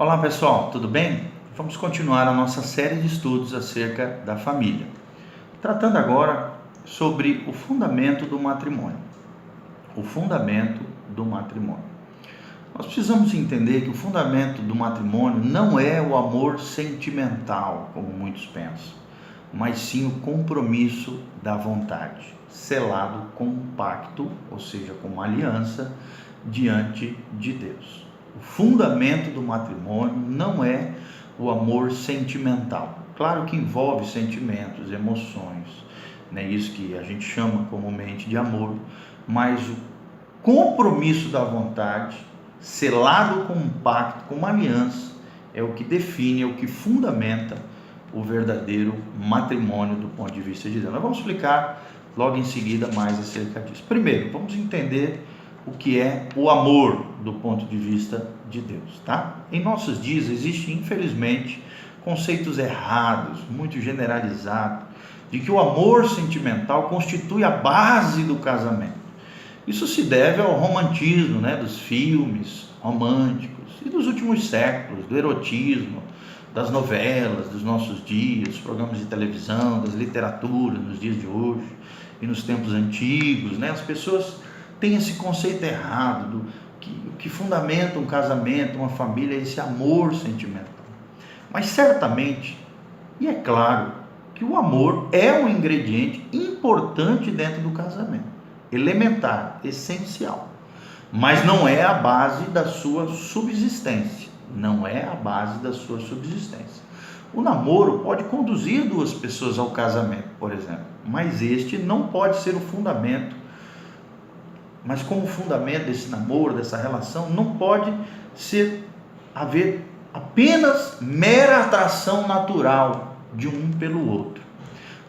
Olá pessoal, tudo bem? Vamos continuar a nossa série de estudos acerca da família, tratando agora sobre o fundamento do matrimônio. O fundamento do matrimônio. Nós precisamos entender que o fundamento do matrimônio não é o amor sentimental, como muitos pensam, mas sim o compromisso da vontade, selado com um pacto, ou seja, com uma aliança diante de Deus. O fundamento do matrimônio não é o amor sentimental. Claro que envolve sentimentos, emoções, né? Isso que a gente chama comumente de amor, mas o compromisso da vontade, selado com um pacto, com uma aliança, é o que define, é o que fundamenta o verdadeiro matrimônio do ponto de vista de Deus. Nós vamos explicar logo em seguida mais acerca disso. Primeiro, vamos entender o que é o amor do ponto de vista de Deus, tá? Em nossos dias existe, infelizmente, conceitos errados, muito generalizados, de que o amor sentimental constitui a base do casamento. Isso se deve ao romantismo, né, dos filmes românticos e dos últimos séculos, do erotismo, das novelas dos nossos dias, programas de televisão, das literaturas nos dias de hoje e nos tempos antigos, né? As pessoas tem esse conceito errado do que fundamenta um casamento, uma família, esse amor sentimental. Mas certamente, e é claro, que o amor é um ingrediente importante dentro do casamento, elementar, essencial, mas não é a base da sua subsistência, não é a base da sua subsistência. O namoro pode conduzir duas pessoas ao casamento, por exemplo, mas este não pode ser o fundamento. Mas como fundamento desse namoro, dessa relação, não pode haver apenas mera atração natural de um pelo outro.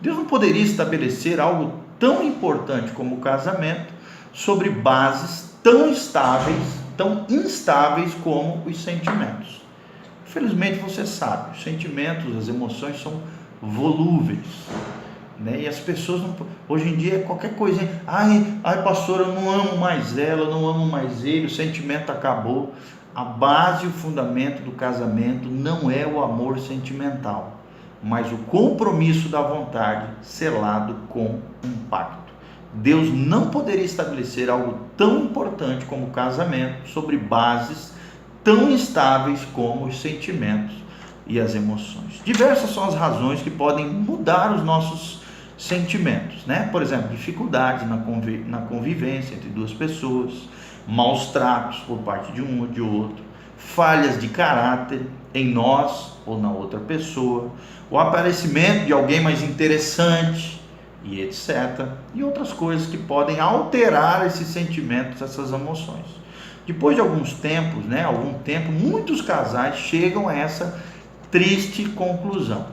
Deus não poderia estabelecer algo tão importante como o casamento sobre bases tão instáveis como os sentimentos. Infelizmente você sabe, os sentimentos, as emoções são volúveis. Né? E as pessoas, hoje em dia, qualquer coisinha, ai pastor, eu não amo mais ela, eu não amo mais ele, o sentimento acabou. A base e o fundamento do casamento não é o amor sentimental, mas o compromisso da vontade selado com um pacto. Deus não poderia estabelecer algo tão importante como o casamento sobre bases tão instáveis como os sentimentos e as emoções. Diversas são as razões que podem mudar os nossos sentimentos, né? Por exemplo, dificuldades na convivência entre duas pessoas, maus tratos por parte de um ou de outro, falhas de caráter em nós ou na outra pessoa, o aparecimento de alguém mais interessante e etc. E outras coisas que podem alterar esses sentimentos, essas emoções. Depois de algum tempo, muitos casais chegam a essa triste conclusão: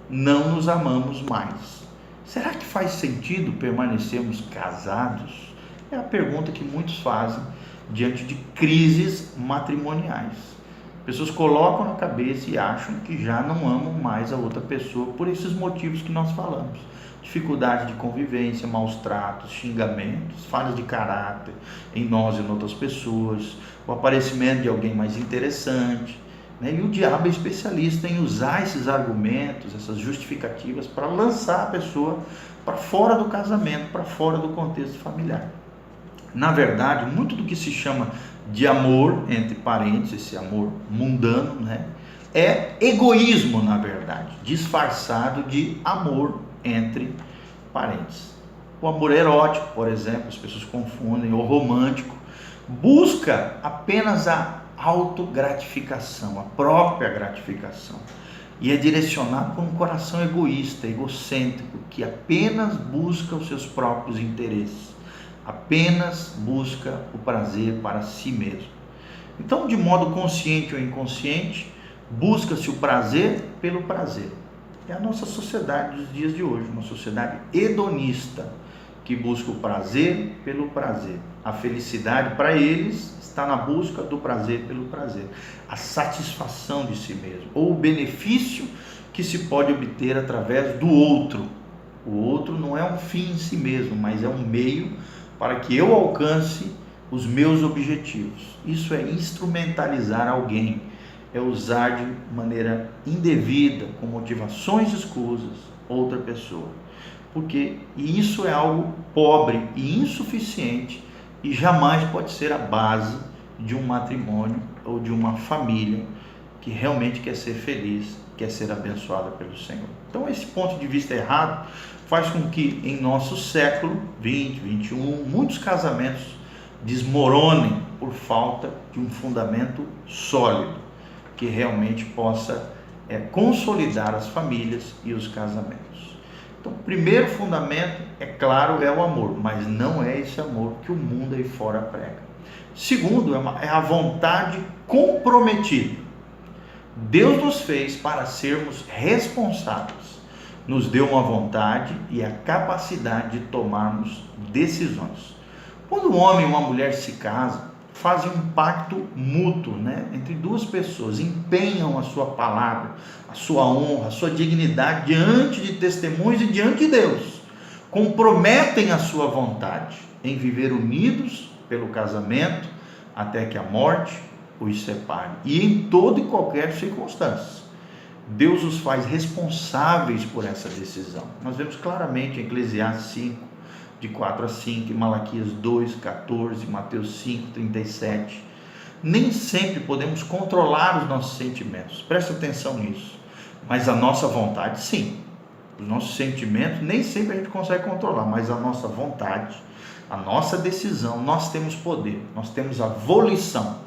não nos amamos mais. Será que faz sentido permanecermos casados? É a pergunta que muitos fazem diante de crises matrimoniais. Pessoas colocam na cabeça e acham que já não amam mais a outra pessoa por esses motivos que nós falamos. Dificuldade de convivência, maus tratos, xingamentos, falhas de caráter em nós e em outras pessoas, o aparecimento de alguém mais interessante. E o diabo é especialista em usar esses argumentos, essas justificativas, para lançar a pessoa para fora do casamento, para fora do contexto familiar. Na verdade, muito do que se chama de amor entre parentes, esse amor mundano, é egoísmo, na verdade, disfarçado de amor entre parentes. O amor erótico, por exemplo, as pessoas confundem, ou romântico, busca apenas a autogratificação, a própria gratificação, e é direcionado por um coração egoísta, egocêntrico, que apenas busca os seus próprios interesses, apenas busca o prazer para si mesmo. Então, de modo consciente ou inconsciente, busca-se o prazer pelo prazer. É a nossa sociedade dos dias de hoje, uma sociedade hedonista, que busca o prazer pelo prazer. A felicidade para eles está na busca do prazer pelo prazer, a satisfação de si mesmo, ou o benefício que se pode obter através do outro. O outro não é um fim em si mesmo, mas é um meio para que eu alcance os meus objetivos. Isso é instrumentalizar alguém, é usar de maneira indevida, com motivações escusas, outra pessoa. Porque isso é algo pobre e insuficiente e jamais pode ser a base de um matrimônio ou de uma família que realmente quer ser feliz, quer ser abençoada pelo Senhor. Então esse ponto de vista errado faz com que em nosso século 20, 21, muitos casamentos desmoronem por falta de um fundamento sólido que realmente possa consolidar as famílias e os casamentos. Então, o primeiro fundamento, é claro, é o amor, mas não é esse amor que o mundo aí fora prega. Segundo, é a vontade comprometida. Deus nos fez para sermos responsáveis, nos deu uma vontade e a capacidade de tomarmos decisões. Quando um homem e uma mulher se casam, fazem um pacto mútuo, entre duas pessoas, empenham a sua palavra, a sua honra, a sua dignidade diante de testemunhos e diante de Deus, comprometem a sua vontade em viver unidos pelo casamento até que a morte os separe, e em toda e qualquer circunstância. Deus os faz responsáveis por essa decisão. Nós vemos claramente em Eclesiastes 5, de 4 a 5, Malaquias 2, 14, Mateus 5, 37. Nem sempre podemos controlar os nossos sentimentos, presta atenção nisso, mas a nossa vontade sim. Os nossos sentimentos nem sempre a gente consegue controlar, mas a nossa vontade, a nossa decisão, nós temos poder, nós temos a volição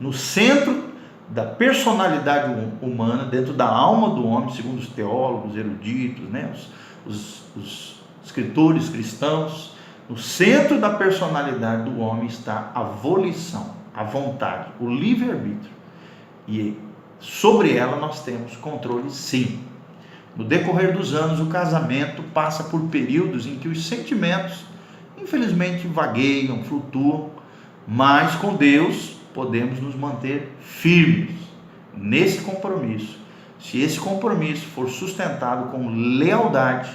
no centro da personalidade humana, dentro da alma do homem, segundo os teólogos, eruditos, os escritores cristãos. No centro da personalidade do homem está a volição, a vontade, o livre-arbítrio, e sobre ela nós temos controle sim. No decorrer dos anos, o casamento passa por períodos em que os sentimentos infelizmente vagueiam, flutuam, mas com Deus podemos nos manter firmes nesse compromisso. Se esse compromisso for sustentado com lealdade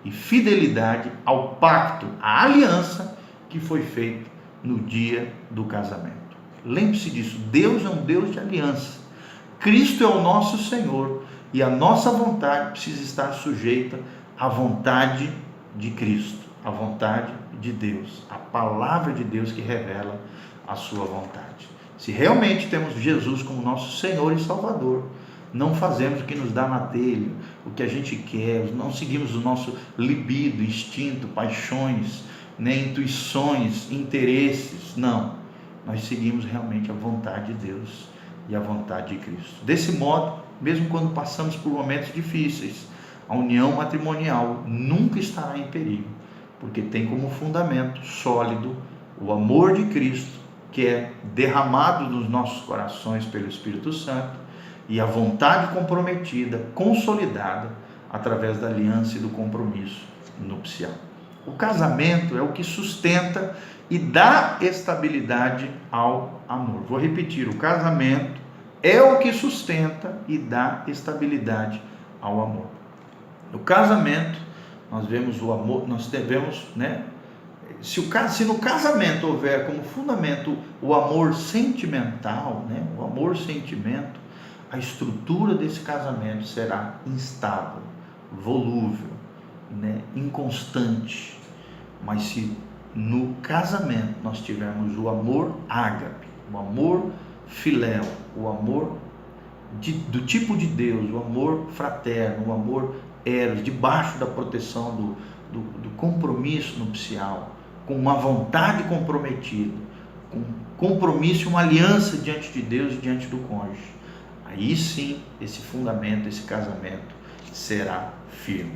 e fidelidade ao pacto, à aliança que foi feita no dia do casamento. Lembre-se disso, Deus é um Deus de aliança. Cristo é o nosso Senhor e a nossa vontade precisa estar sujeita à vontade de Cristo, à vontade de Deus, a palavra de Deus que revela a sua vontade. Se realmente temos Jesus como nosso Senhor e Salvador, não fazemos o que nos dá na telha, o que a gente quer, não seguimos o nosso libido, instinto, paixões, intuições, interesses, não. Nós seguimos realmente a vontade de Deus e a vontade de Cristo. Desse modo, mesmo quando passamos por momentos difíceis, a união matrimonial nunca estará em perigo, porque tem como fundamento sólido o amor de Cristo, que é derramado nos nossos corações pelo Espírito Santo, e a vontade comprometida, consolidada através da aliança e do compromisso nupcial. O casamento é o que sustenta e dá estabilidade ao amor. Vou repetir, o casamento é o que sustenta e dá estabilidade ao amor. No casamento, nós vemos o amor, nós devemos, se no casamento houver como fundamento o amor sentimental, o amor-sentimento, a estrutura desse casamento será instável, volúvel, inconstante. Mas se no casamento nós tivermos o amor ágape, o amor filéu, o amor do tipo de Deus, o amor fraterno, o amor eros, debaixo da proteção do compromisso nupcial, com uma vontade comprometida, com compromisso e uma aliança diante de Deus e diante do cônjuge, aí sim esse fundamento, esse casamento será firme.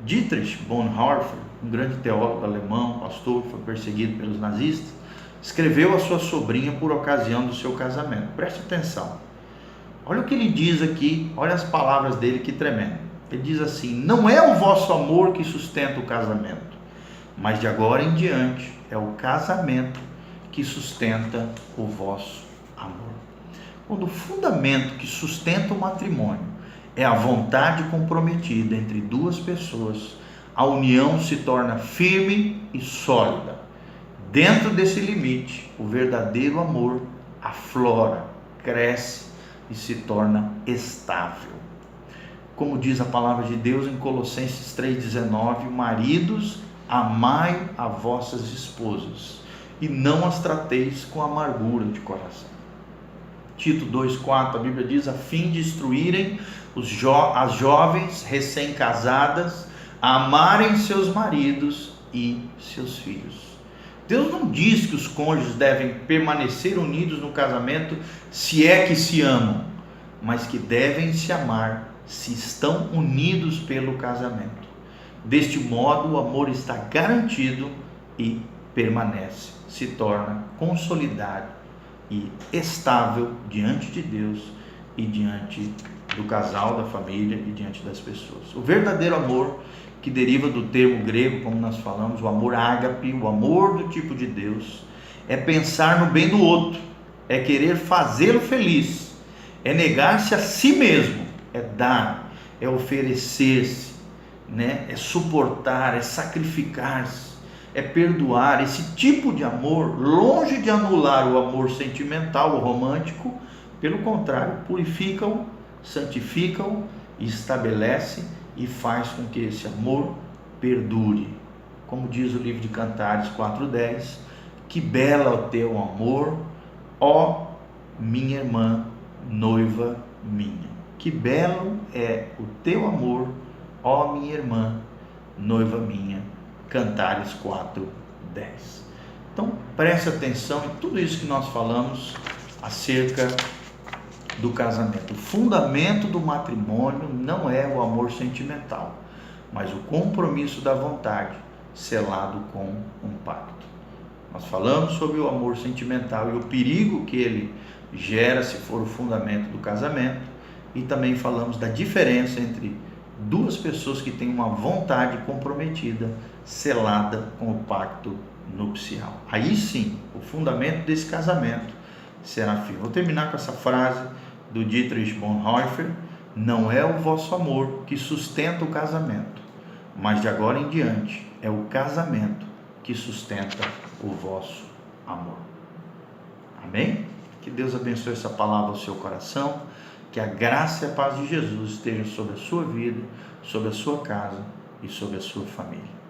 Dietrich Bonhoeffer, um grande teólogo alemão, pastor, foi perseguido pelos nazistas, escreveu a sua sobrinha por ocasião do seu casamento. Preste atenção. Olha o que ele diz aqui, olha as palavras dele, que tremendo. Ele diz assim: não é o vosso amor que sustenta o casamento, mas de agora em diante é o casamento que sustenta o vosso amor. Quando o fundamento que sustenta o matrimônio é a vontade comprometida entre duas pessoas, a união se torna firme e sólida. Dentro desse limite, o verdadeiro amor aflora, cresce e se torna estável. Como diz a palavra de Deus em Colossenses 3,19, maridos, amai a vossas esposas e não as trateis com amargura de coração. Tito 2,4, a Bíblia diz, a fim de instruírem as jovens recém-casadas a amarem seus maridos e seus filhos. Deus não diz que os cônjuges devem permanecer unidos no casamento se é que se amam, mas que devem se amar se estão unidos pelo casamento. Deste modo, o amor está garantido e permanece, se torna consolidado e estável diante de Deus e diante do casal, da família e diante das pessoas. O verdadeiro amor, que deriva do termo grego, como nós falamos, o amor ágape, o amor do tipo de Deus, é pensar no bem do outro, é querer fazê-lo feliz, é negar-se a si mesmo, é dar, é oferecer-se, né? É suportar, é sacrificar-se, é perdoar. Esse tipo de amor, longe de anular o amor sentimental ou romântico, pelo contrário, purifica-o, santifica-o e estabelece e faz com que esse amor perdure. Como diz o livro de Cantares 4:10, que bela é o teu amor, ó minha irmã, noiva minha. Que belo é o teu amor, ó minha irmã, noiva minha. Cantares 4:10. Então preste atenção em tudo isso que nós falamos acerca do casamento. O fundamento do matrimônio não é o amor sentimental, mas o compromisso da vontade selado com um pacto. Nós falamos sobre o amor sentimental e o perigo que ele gera se for o fundamento do casamento, e também falamos da diferença entre duas pessoas que têm uma vontade comprometida, selada com o pacto nupcial. Aí sim, o fundamento desse casamento será firme. Vou terminar com essa frase do Dietrich Bonhoeffer: não é o vosso amor que sustenta o casamento, mas de agora em diante é o casamento que sustenta o vosso amor. Amém? Que Deus abençoe essa palavra ao seu coração. Que a graça e a paz de Jesus estejam sobre a sua vida, sobre a sua casa e sobre a sua família.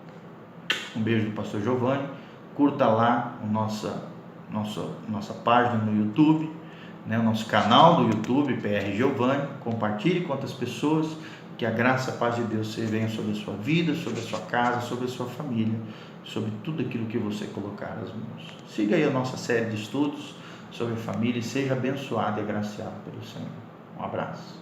Um beijo do pastor Giovanni. Curta lá a nossa página no YouTube, né, o nosso canal do YouTube, PR Giovanni. Compartilhe com outras pessoas. Que a graça e a paz de Deus venham sobre a sua vida, sobre a sua casa, sobre a sua família, sobre tudo aquilo que você colocar as mãos. Siga aí a nossa série de estudos sobre família e seja abençoado e agraciado pelo Senhor. Um abraço.